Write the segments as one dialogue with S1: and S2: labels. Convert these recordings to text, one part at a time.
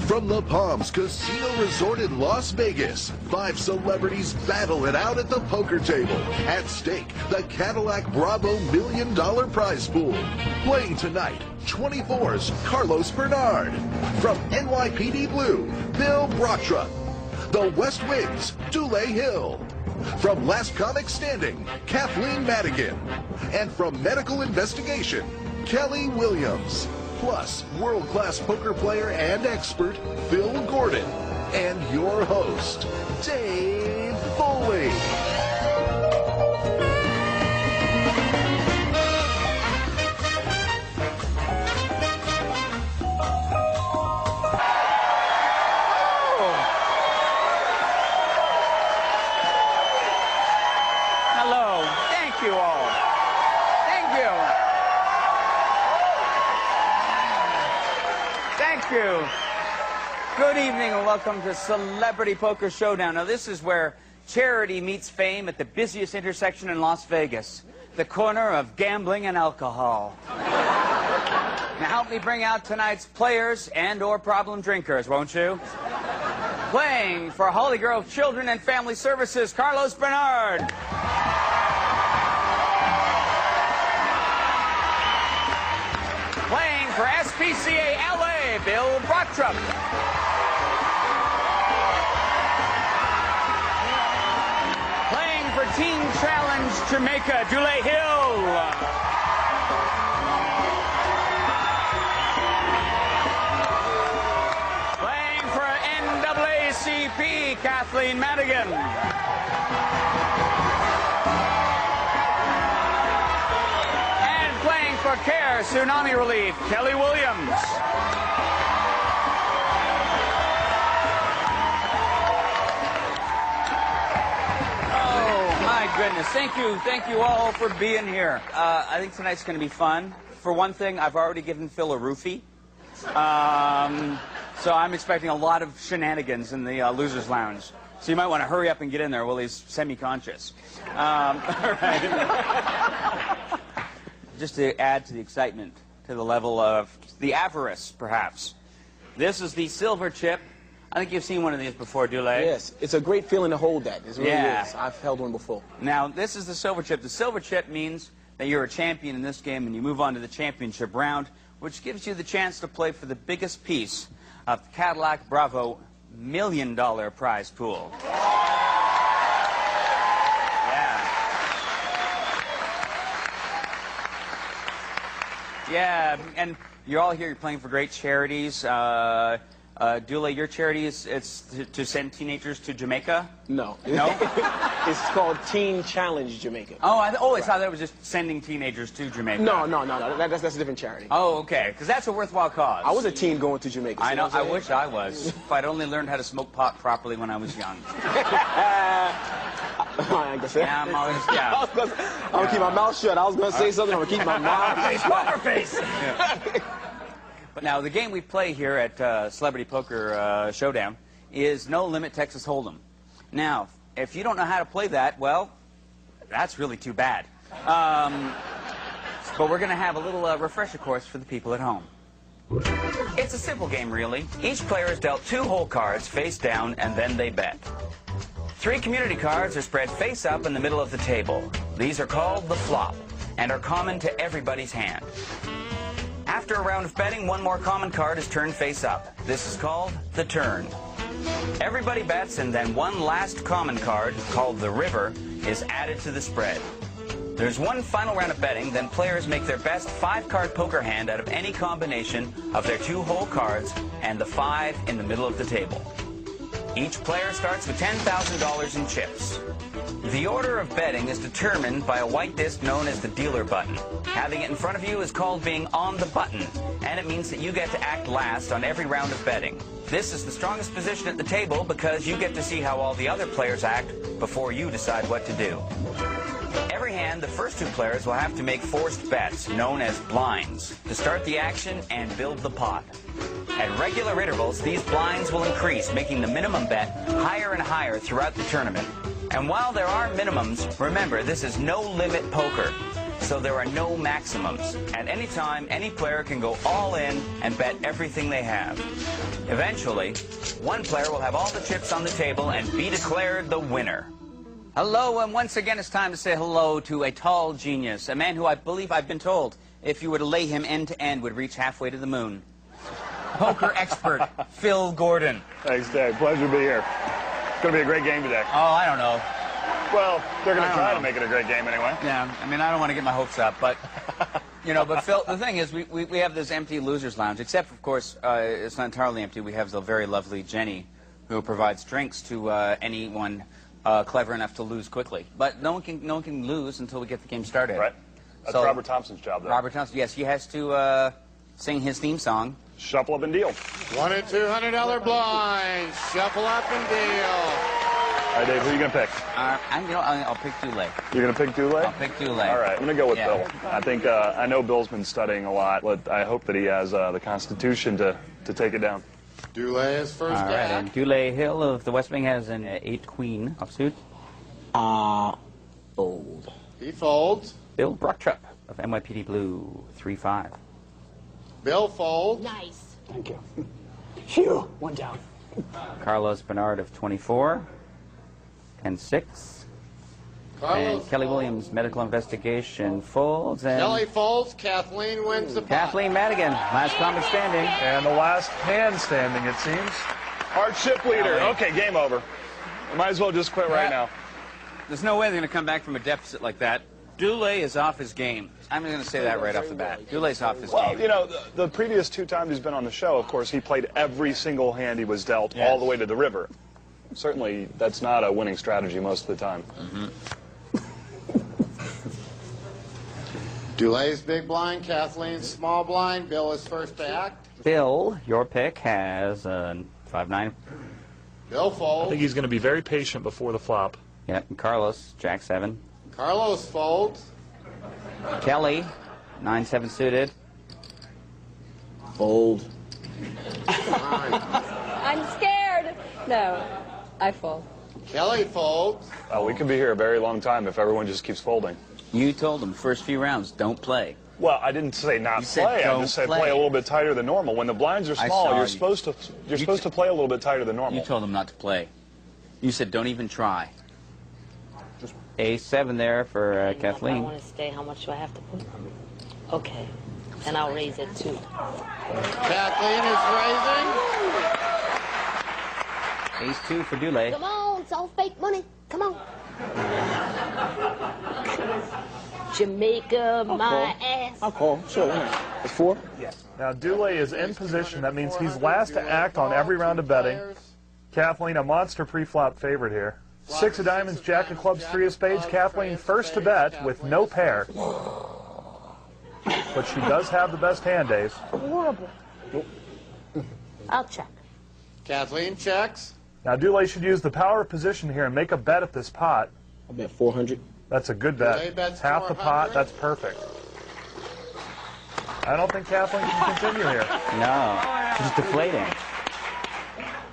S1: From the Palms Casino Resort in Las Vegas, 5 celebrities battle it out at the poker table. At stake, the Cadillac Bravo $1 million prize pool. Playing tonight, 24's Carlos Bernard. From NYPD Blue, Bill Brottrup. The West Wing's Dule Hill. From Last Comic Standing, Kathleen Madigan. And from Medical Investigation, Kelli Williams. Plus, world-class poker player and expert, Phil Gordon. And your host, Dave Foley.
S2: Hello. Thank you all. Thank you. Thank you. Good evening and welcome to Celebrity Poker Showdown. Now this is where charity meets fame at the busiest intersection in Las Vegas, the corner of gambling and alcohol. Now help me bring out tonight's players and or problem drinkers, won't you? Playing for Holy Grove Children and Family Services, Carlos Bernard. Playing for SPCA LA, Bill Brottrup. Playing for Teen Challenge Jamaica, Dule Hill. Playing for NAACP, Kathleen Madigan. And playing for CARE Tsunami Relief, Kelli Williams. Oh, my goodness. Thank you all for being here. I think tonight's going to be fun. For one thing, I've already given Phil a roofie. So I'm expecting a lot of shenanigans in the loser's lounge. So you might want to hurry up and get in there while he's semi-conscious. All right. Just to add to the excitement, to the level of the avarice, perhaps. This is the silver chip. I think you've seen one of these before, Dule.
S3: Yes, it's a great feeling to hold that. It really is. I've held one before.
S2: Now, this is the silver chip. The silver chip means that you're a champion in this game and you move on to the championship round, which gives you the chance to play for the biggest piece of the Cadillac Bravo $1 million prize pool. Yeah, and you're all here, you're playing for great charities. Dule, your charity it's to send teenagers to Jamaica?
S3: No.
S2: No?
S3: It's called Teen Challenge Jamaica.
S2: Oh, I thought that was just sending teenagers to Jamaica.
S3: No. That's a different charity.
S2: Oh, okay, because that's a worthworthwhile cause.
S3: I was a teen going to Jamaica.
S2: I know, I wish I was. If I'd only learned how to smoke pot properly when I was young.
S3: I guess
S2: Yeah, I'm always, yeah.
S3: I'm going to keep my mouth shut. I was going to say something. I'm going to keep my mouth shut.
S2: Poker face! Yeah. But now, the game we play here at Celebrity Poker Showdown is No Limit Texas Hold'em. Now, if you don't know how to play that, well, that's really too bad. But we're going to have a little refresher course for the people at home. It's a simple game, really. Each player is dealt 2 hole cards face down, and then they bet. 3 community cards are spread face up in the middle of the table. These are called the flop, and are common to everybody's hand. After a round of betting, 1 more common card is turned face up. This is called the turn. Everybody bets, and then 1 last common card, called the river, is added to the spread. There's 1 final round of betting, then players make their best 5-card poker hand out of any combination of their 2 hole cards and the 5 in the middle of the table. Each player starts with $10,000 in chips. The order of betting is determined by a white disc known as the dealer button. Having it in front of you is called being on the button, and it means that you get to act last on every round of betting. This is the strongest position at the table because you get to see how all the other players act before you decide what to do. Every hand, the first 2 players will have to make forced bets, known as blinds, to start the action and build the pot. At regular intervals, these blinds will increase, making the minimum bet higher and higher throughout the tournament. And while there are minimums, remember, this is no-limit poker. so there are no maximums. At any time, any player can go all in and bet everything they have. Eventually, one player will have all the chips on the table and be declared the winner. Hello, and once again it's time to say hello to a tall genius, a man who I believe I've been told, if you were to lay him end to end, would reach halfway to the moon. Poker expert, Phil Gordon.
S4: Thanks, Dave. Pleasure to be here. It's going to be a great game today.
S2: Oh, I don't know.
S4: Well, they're going to try to make it a great game anyway.
S2: Yeah, I mean, I don't want to get my hopes up, but, you know, but Phil, the thing is, we have this empty loser's lounge, except, of course, it's not entirely empty. We have the very lovely Jenny, who provides drinks to anyone clever enough to lose quickly. But no one can lose until we get the game started.
S4: Right. That's Robert Thompson's job, though.
S2: Robert Thompson, yes, he has to sing his theme song.
S4: Shuffle up and deal.
S5: $1 and $200 blinds. Shuffle up and deal.
S4: All right, Dave, who are you going to pick?
S2: I'll pick Dulé.
S4: You're going to pick Dulé?
S2: I'll pick Dulé.
S4: All right, I'm going to go with Bill. I think, I know Bill's been studying a lot, but I hope that he has the constitution to take it down.
S5: Dulé is first.
S2: All right, and Dulé Hill of the West Wing has an 8-queen offsuit.
S6: Fold.
S5: He folds.
S2: Bill Brucktrup of NYPD Blue, 3-5.
S5: Bill folds.
S6: Nice. Thank you. Phew, one down.
S2: Carlos Bernard of 24, 10-6. And Kelli Williams, medical investigation, folds. And
S5: Kelly folds. Kathleen wins the pot.
S2: Kathleen Madigan, last comic standing.
S4: And the last hand standing, it seems. Hardship leader. Okay, game over. Might as well just quit right now.
S2: There's no way they're going to come back from a deficit like that. Dulé is off his game. I'm going to say that right off the bat. Dulé's off his game.
S4: Well, you know, the previous 2 times he's been on the show, of course, he played every single hand he was dealt all the way to the river. Certainly, that's not a winning strategy most of the time.
S5: Dulé's big blind. Kathleen's small blind. Bill is first to act.
S2: Bill, your pick, has a 5-9.
S5: Bill folds.
S7: I think he's going to be very patient before the flop.
S2: Yeah, and Carlos, Jack-7.
S5: Carlos folds.
S2: Kelly, 9-7 suited.
S6: Fold.
S8: I'm scared. No, I fold.
S5: Kelly folds.
S4: We could be here a very long time if everyone just keeps folding.
S2: You told them first few rounds, don't play.
S4: Well, I didn't say not play. I just said play a little bit tighter than normal. When the blinds are small, you're supposed to play a little bit tighter than normal.
S2: You told them not to play. You said don't even try. A7 there for Kathleen.
S9: I want to stay. How much do I have to put? Okay. And I'll raise it too.
S5: Kathleen is raising.
S2: Ace-2 for Dulé.
S8: Come on, it's all fake money. Come on.
S9: Jamaica, my ass.
S6: I'll call. Sure, why not? It's 4?
S7: Yes. Now, Dulé is in position. That means he's last to act on every round of betting. Kathleen, a monster pre-flop favorite here. 6 of diamonds, Jack of clubs, 3 of spades. Kathleen first to bet with no pair. But she does have the best hand, Dave.
S9: Horrible. I'll check.
S5: Kathleen checks.
S7: Now, Dulé should use the power of position here and make a bet at this pot.
S6: I'll bet 400.
S7: That's a good bet. Half the pot, that's perfect. I don't think Kathleen can continue here.
S2: No, she's deflating.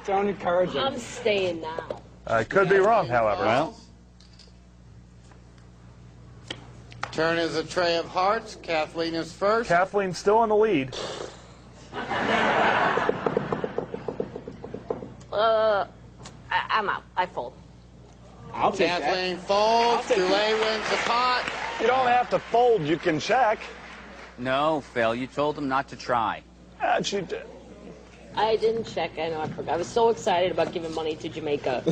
S6: Don't encourage him.
S9: I'm staying now.
S7: I could be wrong, however.
S2: Well,
S5: Turn is a tray of hearts. Kathleen is first.
S7: Kathleen's still in the lead.
S9: I'm out. I fold.
S6: I'll take
S5: Kathleen folds. Dulé wins the pot.
S4: You don't have to fold. You can check.
S2: no, Phil, you told them not to try.
S4: She did.
S9: I didn't check. I know I forgot. I was so excited about giving money to Jamaica.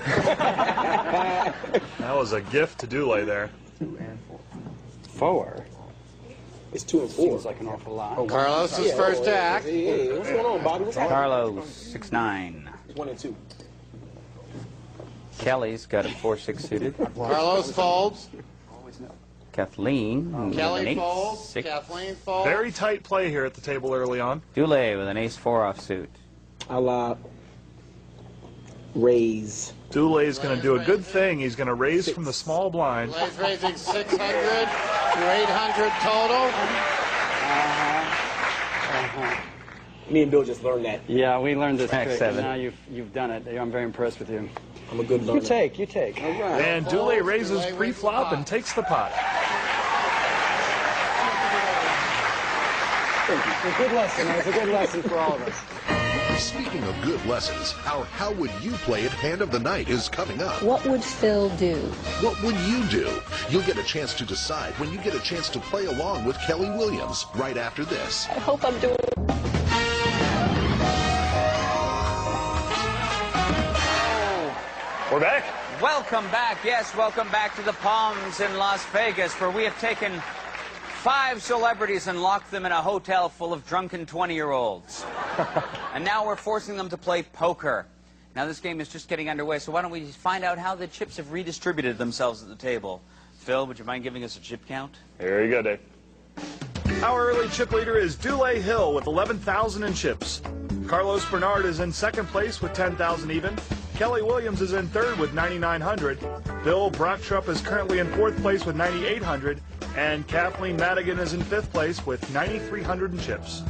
S7: That was a gift to Dulé there.
S6: 2 and 4. It's 2 and 4. Seems like an awful lot.
S5: Carlos is first to act.
S6: Hey, what's going on, Bobby? What's happening?
S2: Carlos, 6-9.
S6: It's 1 and 2.
S2: Kelly's got a 4-6 suited.
S5: Carlos folds.
S2: Kathleen,
S5: Kelly
S2: with an
S5: folds.
S2: 8-6.
S5: Kathleen folds.
S7: Very tight play here at the table early on.
S2: Dulé with an ace-4 offsuit.
S6: I'll raise.
S7: Dulé's going to do a good thing. He's going to raise from the small blind.
S5: Dulé's raising 600 to 800 total.
S6: Me and Bill just learned that.
S10: Yeah, we learned this
S2: Back
S10: trick,
S2: 7.
S10: and now you've done it. I'm very impressed with you.
S6: I'm a good learner.
S10: You take.
S6: All right.
S7: And Dulé raises pre-flop and takes the pot.
S6: a good lesson. It was a good lesson for all of us.
S1: Speaking of good lessons, our How Would You Play It Hand of the Night is coming up.
S8: What would Phil do?
S1: What would you do? You'll get a chance to decide when you get a chance to play along with Kelli Williams right after this.
S8: I hope I'm doing
S7: We're back.
S2: Welcome back. Yes, welcome back to the Palms in Las Vegas, where we have taken 5 celebrities and locked them in a hotel full of drunken 20-year-olds. And now we're forcing them to play poker. Now this game is just getting underway, so why don't we find out how the chips have redistributed themselves at the table. Phil, would you mind giving us a chip count?
S4: There you go, Dave.
S7: Our early chip leader is Dule Hill with 11,000 in chips. Carlos Bernard is in second place with 10,000 even. Kelli Williams is in third with 9,900. Bill Brockstrup is currently in fourth place with 9,800. And Kathleen Madigan is in fifth place with 9,300 in chips.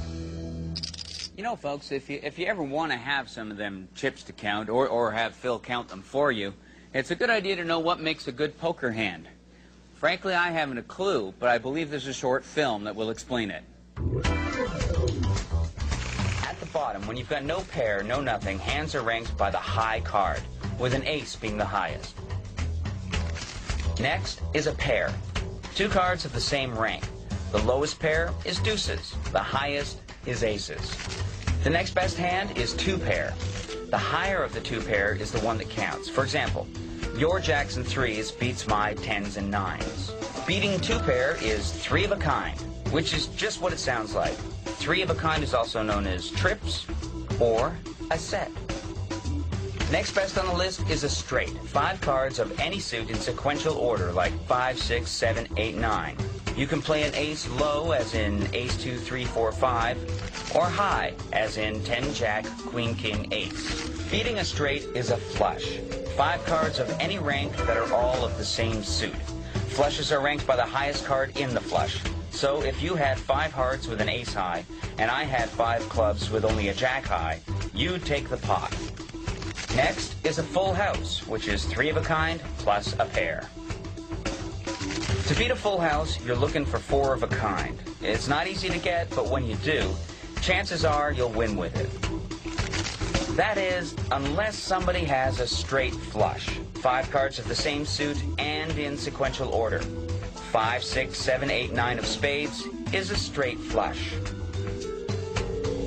S2: You know, folks, if you ever want to have some of them chips to count, or have Phil count them for you, it's a good idea to know what makes a good poker hand. Frankly, I haven't a clue, but I believe there's a short film that will explain it. At the bottom, when you've got no pair, no nothing, hands are ranked by the high card, with an ace being the highest. Next is a pair. 2 cards of the same rank. The lowest pair is deuces. The highest is aces. The next best hand is 2 pair. The higher of the 2 pair is the one that counts. For example, your jacks and 3s beats my 10s and 9s. Beating 2 pair is 3 of a kind, which is just what it sounds like. 3 of a kind is also known as trips or a set. Next best on the list is a straight. 5 cards of any suit in sequential order, like 5, 6, 7, 8, 9. You can play an ace low, as in ace 2, 3, 4, 5, or high, as in 10, jack, queen, king, ace. Beating a straight is a flush. 5 cards of any rank that are all of the same suit. Flushes are ranked by the highest card in the flush. So if you had 5 hearts with an ace high, and I had 5 clubs with only a jack high, you'd take the pot. Next is a full house, which is 3 of a kind plus a pair. To beat a full house, you're looking for 4 of a kind. It's not easy to get, but when you do, chances are you'll win with it. That is, unless somebody has a straight flush. 5 cards of the same suit and in sequential order. 5, 6, 7, 8, 9 of spades is a straight flush.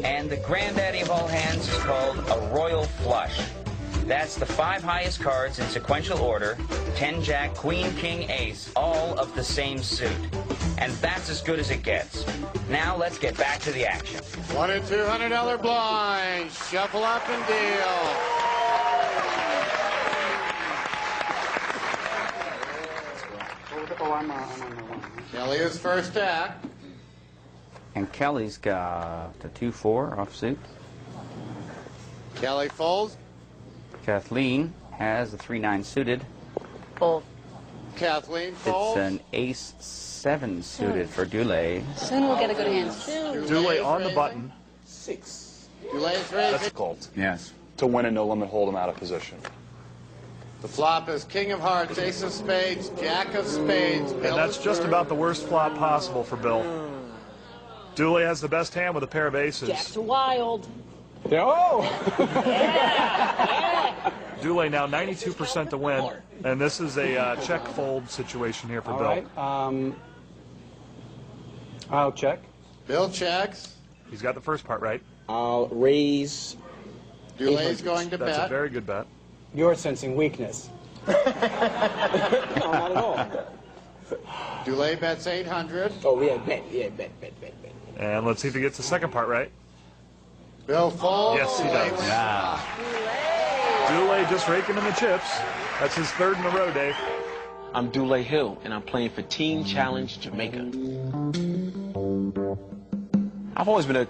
S2: And the granddaddy of all hands is called a royal flush. That's the 5 highest cards in sequential order, 10 jack, queen, king, ace, all of the same suit. And that's as good as it gets. Now let's get back to the action.
S5: $1 and $200 blinds. Shuffle up and deal. Kelli is first act.
S2: And Kelly's got the 2-4 offsuit.
S5: Kelli folds.
S2: Kathleen has the 3-9 suited.
S8: fold.
S5: Kathleen folds.
S2: It's an ace-7 suited for Dule.
S8: Soon we'll get a good hand.
S7: Dule on the button.
S6: 6.
S5: Dulay's raising.
S4: That's called
S2: Yes.
S4: to win a no-limit hold'em out of position.
S5: The flop is king of hearts, ace of spades, jack of spades.
S7: And
S5: Bill
S7: that's
S5: is
S7: just
S5: third.
S7: about the worst flop possible for Bill. Dule has the best hand with a pair of aces.
S9: Jack's wild.
S6: Oh!
S7: Dule now 92% to win, and this is a check fold situation here for
S6: All
S7: Bill.
S6: right. I'll check.
S5: Bill checks.
S7: He's got the first part right.
S6: I'll raise.
S5: Dulay's going to
S7: That's a
S5: bet.
S7: very good bet.
S6: You're sensing weakness. No, not at all.
S5: Dulay bets 800.
S6: Oh, yeah, bet.
S7: And let's see if he gets the second part right.
S5: Bill folds.
S7: Yes, he
S5: Dulay
S7: does.
S5: wins.
S7: Dule just raking in the chips. That's his 3rd in a row, Dave.
S11: I'm Dule Hill, and I'm playing for Teen Challenge Jamaica. I've always been a